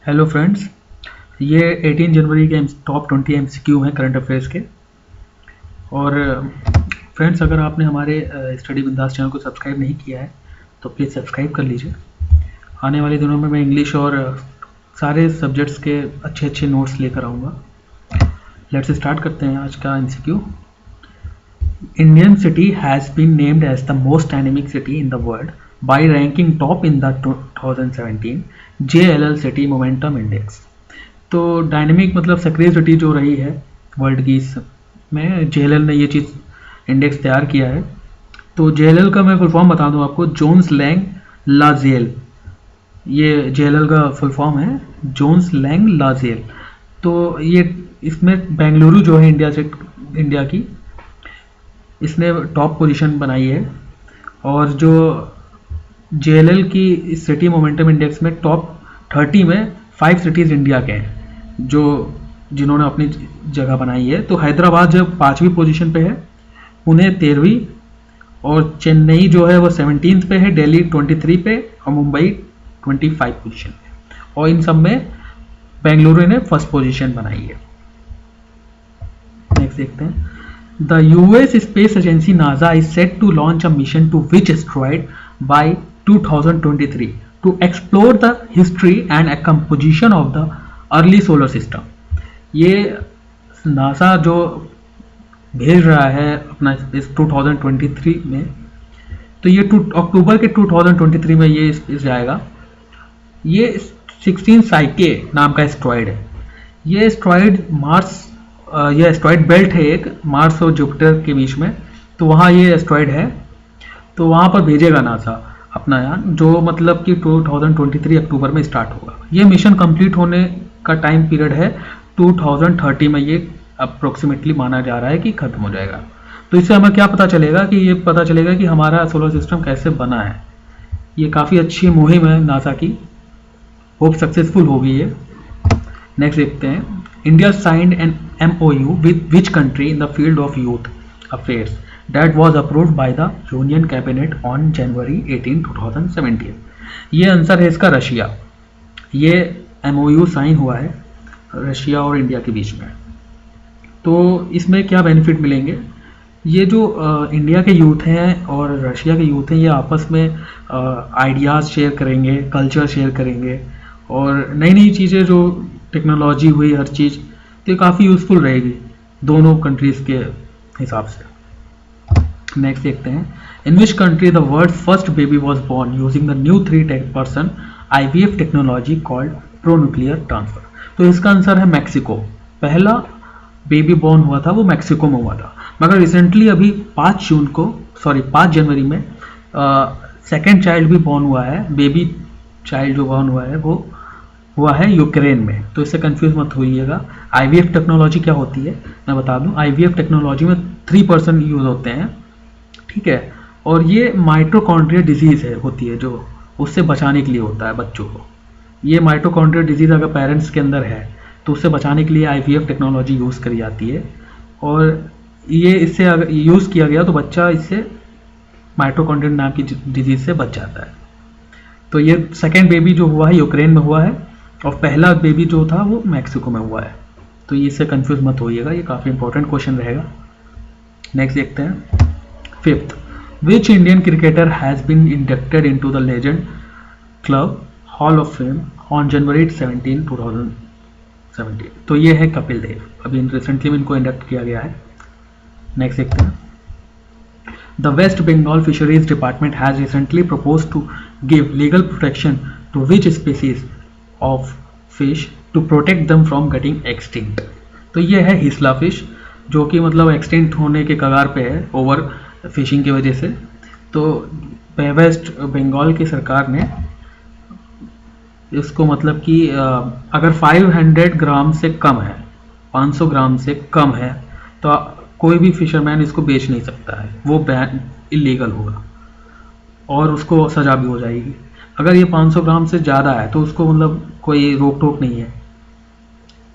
Hello friends, ये 18 जनवरी के top 20 MCQ हैं करंट अफेयर्स के। और फ्रेंड्स, अगर आपने हमारे स्टडी बिंदास चैनल को सब्सक्राइब नहीं किया है तो प्लीज़ सब्सक्राइब कर लीजिए। आने वाले दिनों में मैं इंग्लिश और सारे सब्जेक्ट्स के अच्छे अच्छे नोट्स लेकर आऊँगा। लेट्स स्टार्ट करते हैं आज का MCQ. Indian city has been named as the most dynamic city in the world by ranking top in the 2017 JLL City Momentum Index। तो डायनेमिक मतलब सक्रिय सिटी जो रही है वर्ल्ड की, इसमें JLL ने ये चीज़ इंडेक्स तैयार किया है। तो JLL का मैं फुल फॉर्म बता दूं आपको, जोन्स लैंग लाजेल। ये JLL का फुल फॉर्म है, जोन्स लैंग लाजेल। तो ये इसमें बेंगलुरु जो है इंडिया की, इसने टॉप पोजीशन बनाई है। और जो JLL की सिटी मोमेंटम इंडेक्स में टॉप 30 में 5 सिटीज़ इंडिया के हैं जो जिन्होंने अपनी जगह बनाई है। तो हैदराबाद जो 5वीं पोजीशन पे है, पुणे 13वीं, और चेन्नई जो है वो 17th पे है, दिल्ली 23 पे और मुंबई 25 पोजीशन पे। और इन सब में बेंगलुरु ने फर्स्ट पोजीशन बनाई है। नेक्स्ट देखते हैं। The US Space Agency NASA is set to launch a mission to which asteroid by 2023 to explore the history and composition of the early solar system। ये नासा जो भेज रहा है अपना इस 2023 में, तो ये अक्टूबर के 2023 में ये इस जाएगा। ये 16 साइके नाम का एस्ट्रॉयड है। ये एस्ट्रॉयड ये एस्ट्रॉयड बेल्ट है एक, मार्स और जुपिटर के बीच में। तो वहाँ ये एस्ट्रॉयड है, तो वहाँ पर भेजेगा नासा अपना यान, जो मतलब कि 2023 अक्टूबर में स्टार्ट होगा। ये मिशन कंप्लीट होने का टाइम पीरियड है 2030 में, ये अप्रोक्सीमेटली माना जा रहा है कि खत्म हो जाएगा। तो इससे हमें क्या पता चलेगा कि ये पता चलेगा कि हमारा सोलर सिस्टम कैसे बना है। ये काफ़ी अच्छी मुहिम है नासा की, होप सक्सेसफुल होगी ये। नेक्स्ट देखते हैं। India signed an MOU with which country in the field of youth affairs that was approved by the Union Cabinet on January 18, 2017। ये आंसर है इसका रशिया। ये MOU साइन हुआ है रशिया और इंडिया के बीच में। तो इसमें क्या बेनिफिट मिलेंगे? ये जो इंडिया के यूथ हैं और रशिया के यूथ हैं, ये आपस में आइडियाज़ शेयर करेंगे, कल्चर शेयर करेंगे, और नई नई चीज़ें जो टेक्नोलॉजी हुई हर चीज़, तो ये काफ़ी यूज़फुल रहेगी दोनों कंट्रीज़ के हिसाब से। नेक्स्ट देखते हैं। In which country the world first baby was born using the new 3% IVF technology called pro nuclear transfer. तो इसका आंसर है मैक्सिको। पहला बेबी बॉर्न हुआ था वो मैक्सिको में हुआ था, मगर रिसेंटली अभी 5 जनवरी में सेकेंड चाइल्ड भी बॉर्न हुआ है। बेबी चाइल्ड जो बॉर्न हुआ है वो हुआ है यूक्रेन में। तो इससे कंफ्यूज मत होइएगा। IVF टेक्नोलॉजी क्या होती है मैं बता दूं। IVF टेक्नोलॉजी में 3% यूज़ होते हैं, ठीक है। और ये माइटोकॉन्ड्रिया डिजीज़ होती है, जो उससे बचाने के लिए होता है बच्चों को। ये माइटोकॉन्ड्रिया डिजीज़ अगर पेरेंट्स के अंदर है तो उससे बचाने के लिए IVF टेक्नोलॉजी यूज़ करी जाती है। और ये इससे अगर यूज़ किया गया तो बच्चा इससे माइटोकॉन्ड्रिया नाम की डिजीज़ से बच जाता है। तो ये सेकेंड बेबी जो हुआ है यूक्रेन में हुआ है, और पहला बेबी जो था वो मैक्सिको में हुआ है। तो इससे कंफ्यूज मत होइएगा, ये काफ़ी इंपॉर्टेंट क्वेश्चन रहेगा। नेक्स्ट देखते हैं। 5th, which Indian cricketer has been inducted into the legend club hall of fame on January 17, 2017। तो ये है कपिल देव। अभी रिसेंटली में इनको इंडक्ट किया गया है। नेक्स्ट देखते हैं। The West Bengal fisheries department has recently proposed to give legal protection to which species of fish to protect them from getting extinct. तो ये है हिस्ला फिश, जो कि मतलब एक्सटिंक्ट होने के कगार पे है ओवर फिशिंग की वजह से। तो वेस्ट बंगाल की सरकार ने इसको मतलब कि अगर 500 ग्राम से कम है, 500 ग्राम से कम है, तो कोई भी फिशरमैन इसको बेच नहीं सकता है, वो बैन इलीगल होगा और उसको सज़ा भी हो जाएगी। अगर ये 500 ग्राम से ज़्यादा है तो उसको मतलब कोई रोक टोक नहीं है,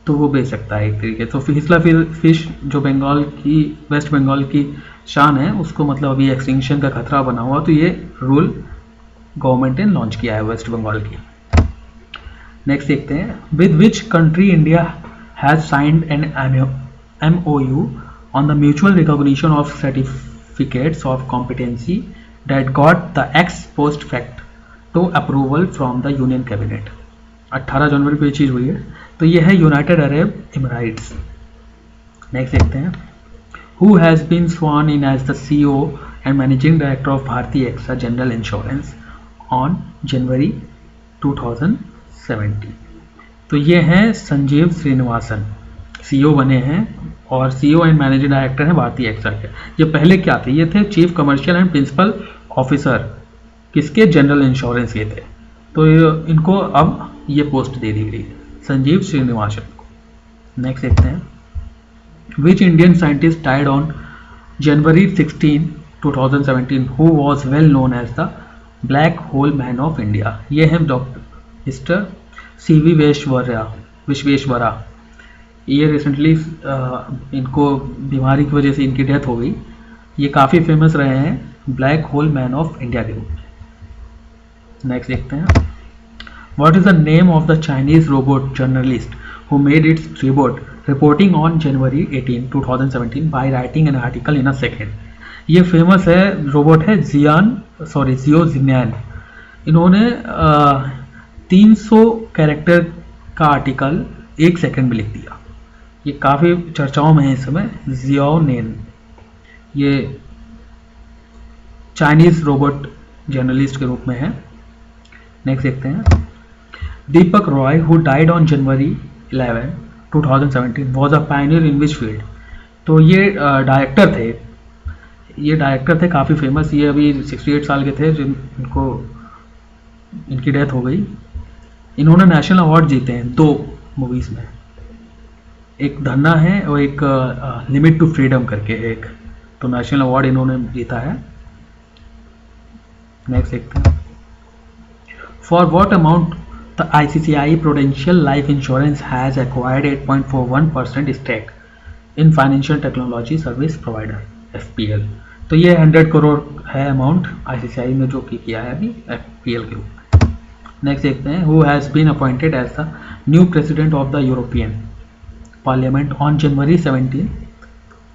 तो वो बेच सकता है एक तरीके। तो हिस्ला फिश जो वेस्ट बंगाल की शान है, उसको मतलब अभी एक्सटिंक्शन का खतरा बना हुआ, तो ये रूल गवर्नमेंट ने लॉन्च किया है वेस्ट बंगाल की। नेक्स्ट देखते हैं, with which country India has signed an MOU on the mutual recognition of certificates of competency that got the ex post facto approval from the Union Cabinet. 18 जनवरी को ये चीज़ हुई है, तो ये है यूनाइटेड अरब इमराइट्स। नेक्स्ट देखते हैं, हु हैज़ बीन स्worn in as the CEO and Managing Director of Bharti AXA General Insurance on January 2017। तो ये हैं संजीव श्रीनिवासन, CEO बने हैं और CEO एंड मैनेजिंग डायरेक्टर हैं भारतीय एक्सा के। ये पहले क्या थे? ये थे chief commercial and principal officer, किसके? जनरल इंश्योरेंस के थे। तो इनको अब ये पोस्ट दे दी गई संजीव श्रीनिवासन को। नेक्स्ट देखते हैं, which Indian scientist died on January 16, 2017 who was well known as the black hole man of India. ये हैं डॉक्टर मिस्टर CV विश्वेश्वरा। ये रिसेंटली इनको बीमारी की वजह से इनकी डेथ हो गई। ये काफ़ी फेमस रहे हैं black hole man of India के रूप में। नेक्स्ट देखते हैं, what is the name of the Chinese robot journalist who made it's tribute reporting on January 18, 2017 by writing an article in a second. ये फेमस है robot है जियो जिन्यान। इन्होंने 300 character का आर्टिकल 1 सेकेंड में लिख दिया। ये काफ़ी चर्चाओं में है इस समय। जियाओ नेन ये चाइनीज रोबोट जर्नलिस्ट के रूप में है। नेक्स्ट देखते हैं, Deepak Roy who died on January 11, 2017 was a pioneer in which field. तो ये डायरेक्टर थे काफ़ी फेमस। ये अभी 68 साल के थे जिनको इनकी डेथ हो गई। इन्होंने नेशनल अवार्ड जीते हैं 2 मूवीज़ में, एक धन्ना है और एक लिमिट टू फ्रीडम करके है एक। तो नेशनल अवार्ड इन्होंने जीता है। नेक्स्ट देखते हैं, for what amount the ICICI prudential life insurance has acquired 8.41% stake in financial technology service provider FPL। तो ये 100 करोड़ है अमाउंट ICICI में जो कि किया है अभी FPL के रूप में। नेक्स्ट देखते हैं, who has been appointed as the new president of the European parliament on January 17,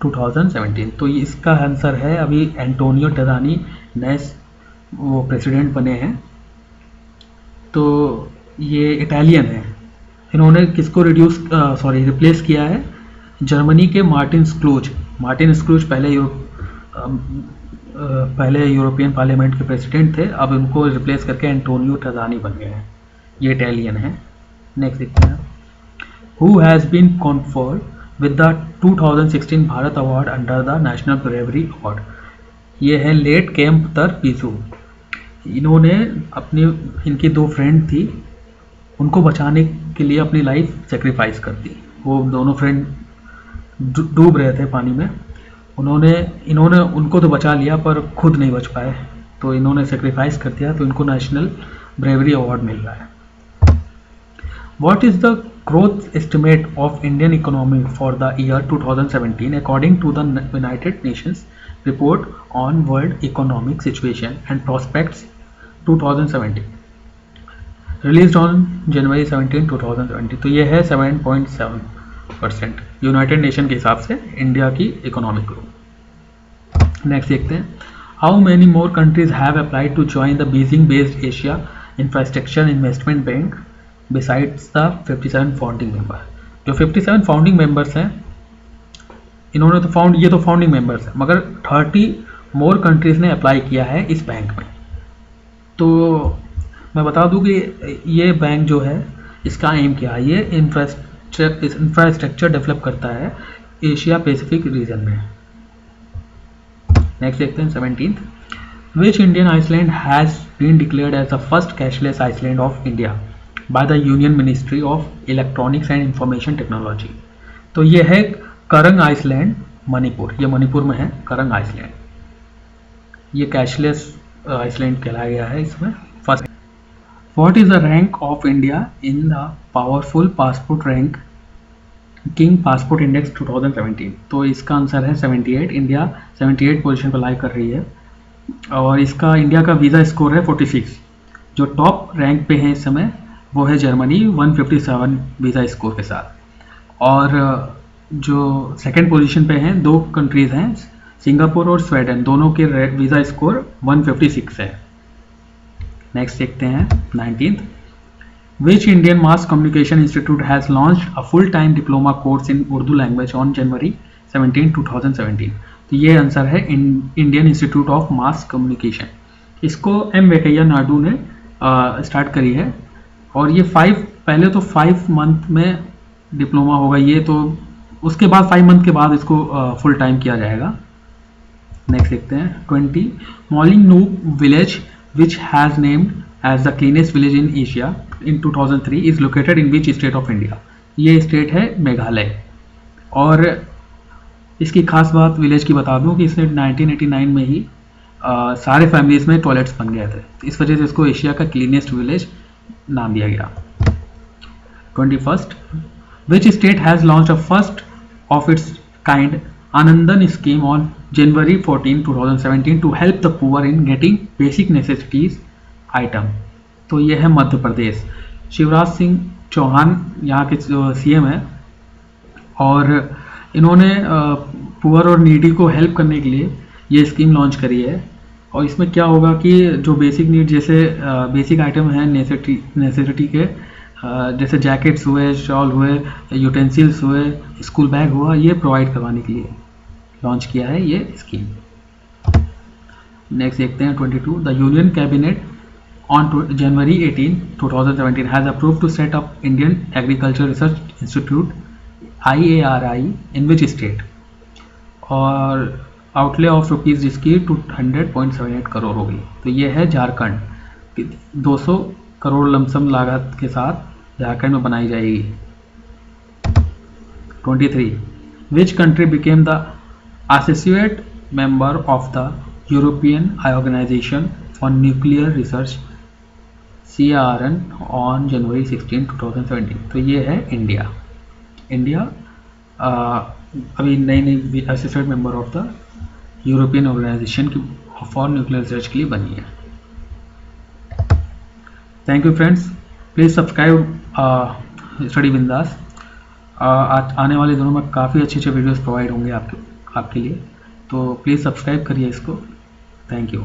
2017। तो इसका आंसर है अभी एंटोनियो टजानी नए वो प्रेसिडेंट बने हैं। तो ये इटालियन है। इन्होंने किसको रिप्लेस किया है? जर्मनी के मार्टिन स्क्रूज पहले यूरोपियन पार्लियामेंट के प्रेसिडेंट थे, अब उनको रिप्लेस करके एंटोनियो टजानी बन गए हैं। ये इटालियन है। नेक्स्ट देखते हैं, who has been conferred with the 2016 Bharat award under the national bravery award. ये है लेट केम्पतर पीसू। इन्होंने इनकी 2 फ्रेंड थी, उनको बचाने के लिए अपनी लाइफ सेक्रीफाइस कर दी। वो दोनों फ्रेंड डूब रहे थे पानी में। इन्होंने उनको तो बचा लिया पर खुद नहीं बच पाए, तो इन्होंने सेक्रीफाइस कर दिया, तो इनको नेशनल ब्रेवरी अवार्ड मिल रहा है। What is the growth estimate of Indian economy for the year 2017 according to the United Nations report on World Economic Situation and Prospects 2017 released on January 17, 2020। तो ये है 7.7% यूनाइटेड नेशन के हिसाब से India की economic growth. Next देखते हैं, how many more countries have applied to join the Beijing based Asia infrastructure investment bank besides the 57 founding member. जो 57 फाउंडिंग मेंबर्स हैं, इन्होंने तो फाउंडिंग मेंबर्स हैं, मगर 30 मोर कंट्रीज़ ने अप्लाई किया है इस बैंक में। तो मैं बता दूं कि ये बैंक जो है इसका एम क्या है, ये इंफ्रास्ट्रक्चर डेवलप करता है एशिया पैसिफिक रीजन में। नेक्स्ट देखते हैं 17th, which Indian island has been declared as the first cashless island of India by the union ministry of electronics and information technology. तो ये है करंग आइसलैंड, मणिपुर। ये मणिपुर में है करंग आइसलैंड। ये कैशलेस आइसलैंड कहलाया गया है इसमें first. What is the rank of India in the powerful passport rank king passport index 2017। तो इसका आंसर है 78। इंडिया 78 पोजीशन पर लाई कर रही है और इसका इंडिया का वीज़ा स्कोर है 46। जो टॉप रैंक पे है इस समय वो है जर्मनी 157 वीज़ा स्कोर के साथ। और जो सेकंड पोजीशन पे हैं दो कंट्रीज़ हैं, सिंगापुर और स्वीडन, दोनों के वीज़ा स्कोर 156 है। नेक्स्ट देखते हैं 19th, Which Indian Mass Communication Institute has launched a full-time diploma course in Urdu language on January 17, 2017? तो ये आंसर है Indian institute of mass communication. इसको एम वेंकैया नायडू ने स्टार्ट करी है और ये पहले तो 5 मंथ में डिप्लोमा होगा ये, तो उसके बाद 5 मंथ के बाद इसको फुल टाइम किया जाएगा। नेक्स्ट देखते हैं 20, Mawlynnong village which has named as the cleanest village in Asia in 2003 is located in which state of India? ये स्टेट है मेघालय। और इसकी खास बात विलेज की बता दूं कि इसने 1989 में ही सारे फैमिलीज में टॉयलेट्स बन गए थे, इस वजह से इसको एशिया का क्लीनेस्ट विलेज नाम दिया गया। 21st, which state has launched a first of its kind Anandan scheme on January 14, 2017 to help the poor in getting basic necessities item? तो ये है मध्य प्रदेश। शिवराज सिंह चौहान यहाँ के सीएम है और इन्होंने पुअर और नीडी को हेल्प करने के लिए ये स्कीम लॉन्च करी है। और इसमें क्या होगा कि जो बेसिक नीड जैसे बेसिक आइटम हैं नेसेसिटी के, जैसे जैकेट्स हुए, शॉल हुए, यूटेंसिल्स हुए, स्कूल बैग हुआ, ये प्रोवाइड करवाने के लिए लॉन्च किया है ये स्कीम। नेक्स्ट देखते हैं 22, the union cabinet on January 18, 2017 has approved to set up Indian Agriculture Research Institute IARI in which state? और आउटले ऑफ रुपीज़ जिसकी 200.78 करोड़ होगी, तो ये है झारखंड। 200 करोड़ लमसम लागत के साथ झारखंड में बनाई जाएगी। 23, which country became the associate member of the European Organization for Nuclear Research CERN on January 16, 2017? तो ये है इंडिया अभी नई associate member of the European organisation की फॉर न्यूक्लियर रिसर्च के लिए बनी है। Thank you friends, please subscribe study Bindass. आने वाले दिनों में काफ़ी अच्छे वीडियोस प्रोवाइड होंगे आपके लिए, तो प्लीज़ सब्सक्राइब करिए इसको। Thank you.